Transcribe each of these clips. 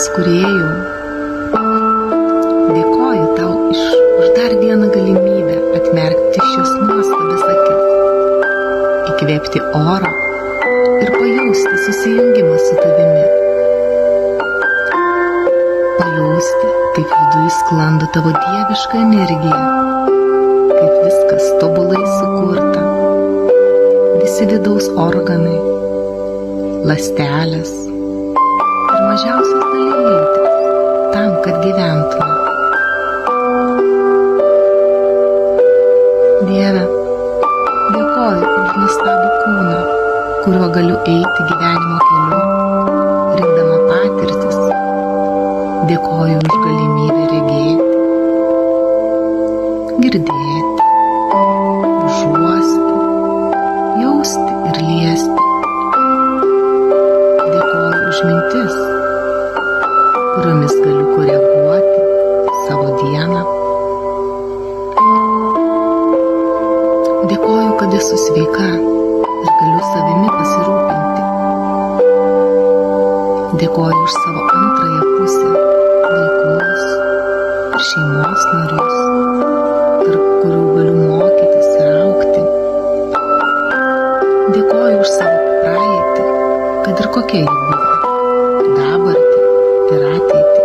dangaus kūrėjau, dėkoju tau už dar vieną galimybę atmerkti šios nuostabias akis, įkvėpti oro ir pajausti susijungimą su tavimi. Pajausti, kaip viduje sklando tavo dieviška energija, kaip viskas tobulai sukurta, visi vidaus organai, ląstelės ir mažiausios dalelytės tam, kad gyventume. Dieve, dėkoju už nuostabų kūną, kuriuo galiu eiti gyvenimo keliu, rinkdama patirtis. Dėkoju už galimybę regėti, girdėti, užuosti, jausti ir liesti. Dėkoju už mintis, kuriomis galiu koreguoti savo dieną. Dėkoju, kad esu sveika ir galiu savimi pasirūpinti. Dėkoju už savo antrąją pusę, vaikus ir šeimos narius, tarp kurių galiu mokytis ir augti. Dėkoju už savo praeitį, kad ir kokia ji buvo, dabartį ir ateitį.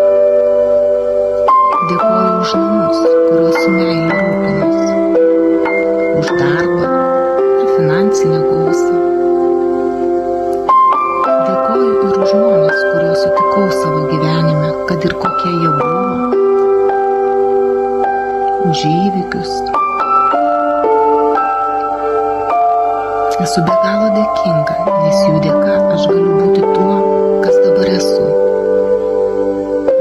Dėkoju už namus, kuriuos su meile rūpinuosi, už darbą ir finansinę gausą. Dėkoju ir už žmones, kuriuos sutikau savo gyvenime, kad ir kokie jie buvo, už įvykius. Esu be galo dėkinga, nes jų dėka aš galiu būti tuo, kas dabar esu.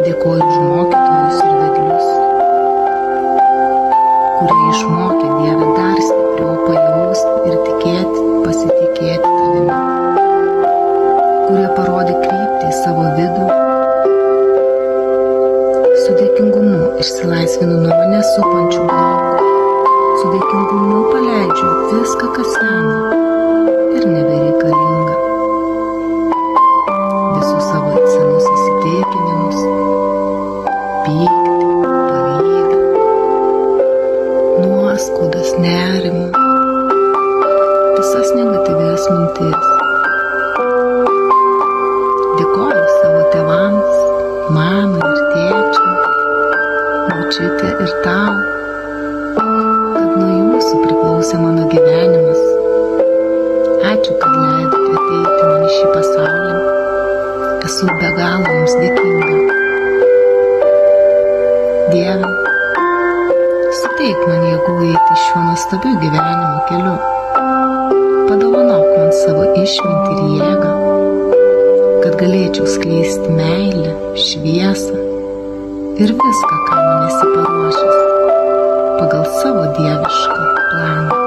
Dėkoju už mokytojus ir vedlius, kurie išmokė Dievę dar stipriau pajausti ir tikėti, pasitikėti tavimi, kurie parodė kryptį į savo vidų. Su dėkingumu išsilaisvinu nuo mane supančių blokų, su dėkingumu paleidžiu viską, kas sena ir nebereikalinga. Visus savo senus įsitikinimus, pyktį, pavydą, nuoskaudas, nerimą, visas negatyvias mintis. Dėkoju savo tėvams, mamai ir tėčiui, močiutė ir tau, kad nuo jūsų priklausė mano gyvenimas. Ačiū, kad leidote ateiti man į šį pasaulį. Esu be galo jums dėkinga. Dieve, suteik man jėgų eiti šiuo nuostabiu gyvenimo keliu. Padovanok man savo išmintį ir jėgą, kad galėčiau skleisti meilę, šviesą ir viską, ką man esi paruošęs pagal savo dievišką planą.